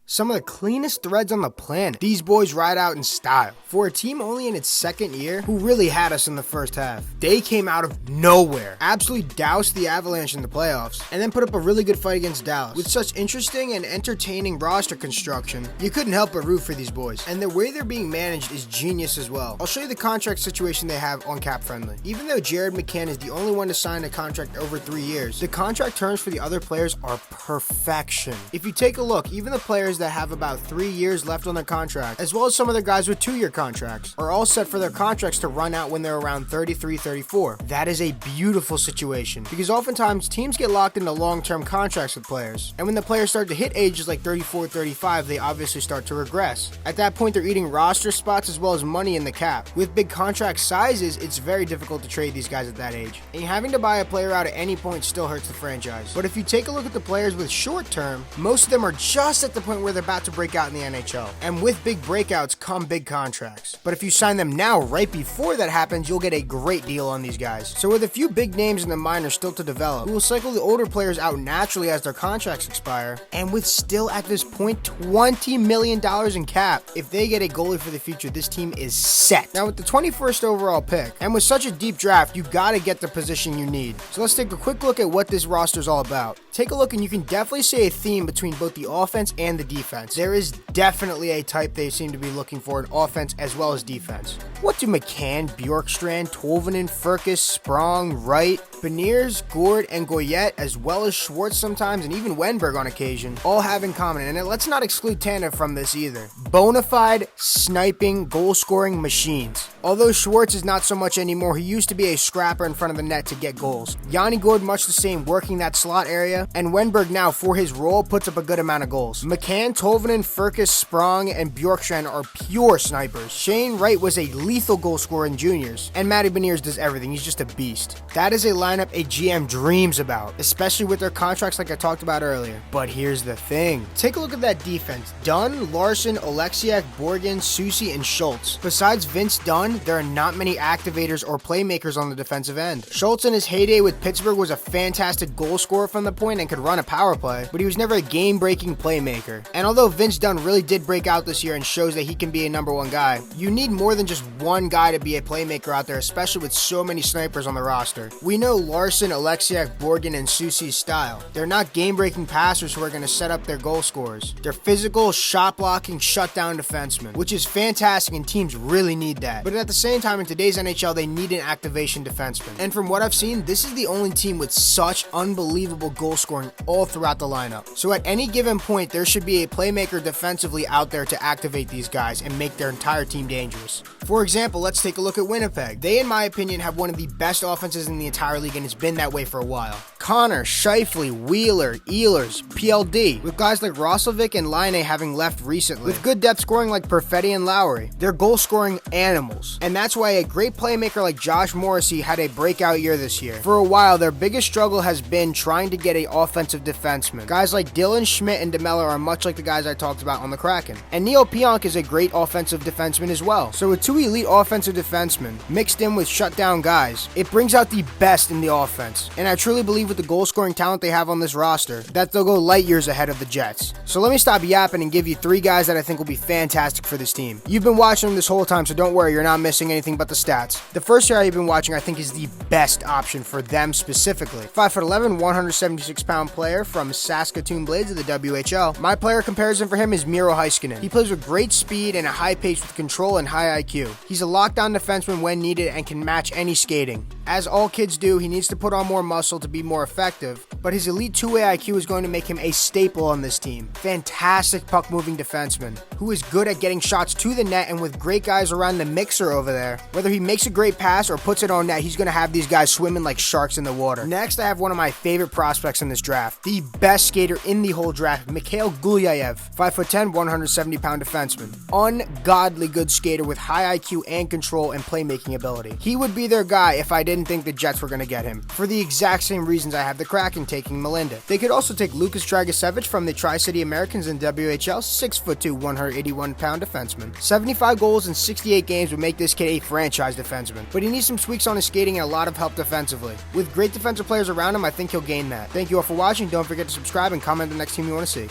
Some of the cleanest threads on the planet. These boys ride out in style. For a team only in its second year, who really had us in the first half, they came out of nowhere, absolutely doused the Avalanche in the playoffs, and then put up a really good fight against Dallas. With such interesting and entertaining roster construction, you couldn't help but root for these boys. And the way they're being managed is genius as well. I'll show you the contract situation they have on Cap Friendly. Even though Jared McCann is the only one to sign a contract over 3 years, the contract terms for the other players are perfection. If you take a look, even the players that have about 3 years left on their contract, as well as some of their guys with 2-year contracts, are all set for their contracts to run out when they're around 33, 34. That is a beautiful situation, because oftentimes teams get locked into long-term contracts with players, and when the players start to hit ages like 34, 35, they obviously start to regress. At that point, they're eating roster spots as well as money in the cap. With big contract sizes, it's very difficult to trade these guys at that age, and having to buy a player out at any point still hurts the franchise. But if you take a look at the players with short term, most of them are just at the point where they're about to break out in the NHL. And with big breakouts come big contracts. But if you sign them now, right before that happens, you'll get a great deal on these guys. So with a few big names in the minors still to develop, we will cycle the older players out naturally as their contracts expire. And with still at this point $20 million in cap, if they get a goalie for the future, this team is set. Now with the 21st overall pick, and with such a deep draft, you gotta get the position you need. So let's take a quick look at what this roster is all about. Take a look and you can definitely see a theme between both the offense and the defense. There is definitely a type they seem to be looking for in offense as well as defense. What do McCann, Bjorkstrand, Tolvanen, Furcus, Sprong, Wright, Beniers, Gord, and Goyette, as well as Schwartz sometimes, and even Wenberg on occasion, all have in common? And let's not exclude Tanev from this either. Bonafide, sniping, goal-scoring machines. Although Schwartz is not so much anymore, he used to be a scrapper in front of the net to get goals. Yanni Gord much the same, working that slot area, and Wenberg now, for his role, puts up a good amount of goals. McCann, Tolvanen, Furcus, Sprong, and Bjorkstrand are pure snipers. Shane Wright was a lethal goal scorer in juniors, and Matty Beniers does everything. He's just a beast. That is a lineup a GM dreams about, especially with their contracts like I talked about earlier. But here's the thing. Take a look at that defense. Dunn, Larson, Oleksiak, Borgen, Soucy, and Schultz. Besides Vince Dunn, there are not many activators or playmakers on the defensive end. Schultz in his heyday with Pittsburgh was a fantastic goal scorer from the point and could run a power play, but he was never a game-breaking playmaker. And although Vince Dunn really did break out this year and shows that he can be a number one guy, you need more than just one guy to be a playmaker out there, especially with so many snipers on the roster. We know Larson, Oleksiak, Borgen, and Soucy's style. They're not game-breaking passers who are going to set up their goal scorers. They're physical, shot-blocking, shutdown defensemen, which is fantastic and teams really need that. But at the same time, in today's NHL, they need an activation defenseman. And from what I've seen, this is the only team with such unbelievable goal scoring all throughout the lineup. So at any given point, there should be a playmaker defensively out there to activate these guys and make their entire team dangerous. For example, let's take a look at Winnipeg. They, in my opinion, have one of the best offenses in the entire league, and it's been that way for a while. Connor, Scheifele, Wheeler, Ehlers, PLD, with guys like Roslovic and Laine having left recently, with good depth scoring like Perfetti and Lowry. They're goal-scoring animals, and that's why a great playmaker like Josh Morrissey had a breakout year this year. For a while, their biggest struggle has been trying to get an offensive defenseman. Guys like Dylan Schmidt and DeMello are much like the guys I talked about on the Kraken. And Neil Pionk is a great offensive defenseman as well. So with two elite offensive defensemen mixed in with shutdown guys, it brings out the best in the offense. And I truly believe with the goal-scoring talent they have on this roster, that they'll go light years ahead of the Jets. So let me stop yapping and give you 3 guys that I think will be fantastic for this team. You've been watching them this whole time, so don't worry, you're not missing anything but the stats. The first guy you've been watching I think is the best option for them specifically. 5'11", 176-pound player from Saskatoon Blades of the WHL. My player comparison for him is Miro Heiskanen. He plays with great speed and a high pace with control and high IQ. He's a lockdown defenseman when needed and can match any skating. As all kids do, he needs to put on more muscle to be more effective, but his elite two-way IQ is going to make him a staple on this team. Fantastic puck-moving defenseman, who is good at getting shots to the net, and with great guys around the mixer over there, whether he makes a great pass or puts it on net, he's going to have these guys swimming like sharks in the water. Next, I have one of my favorite prospects in this draft, the best skater in the whole draft, Mikhail Gulyayev, 5'10", 170-pound defenseman. Ungodly good skater with high IQ and control and playmaking ability. He would be their guy if I didn't think the Jets were going to get him, for the exact same reasons I have the Kraken taking Melinda. They could also take Lucas Dragicevic from the Tri-City Americans in WHL, 6'2", 181-pound defenseman. 75 goals in 68 games would make this kid a franchise defenseman, but he needs some tweaks on his skating and a lot of help defensively. With great defensive players around him, I think he'll gain that. Thank you all for watching. Don't forget to subscribe and comment the next team you want to see.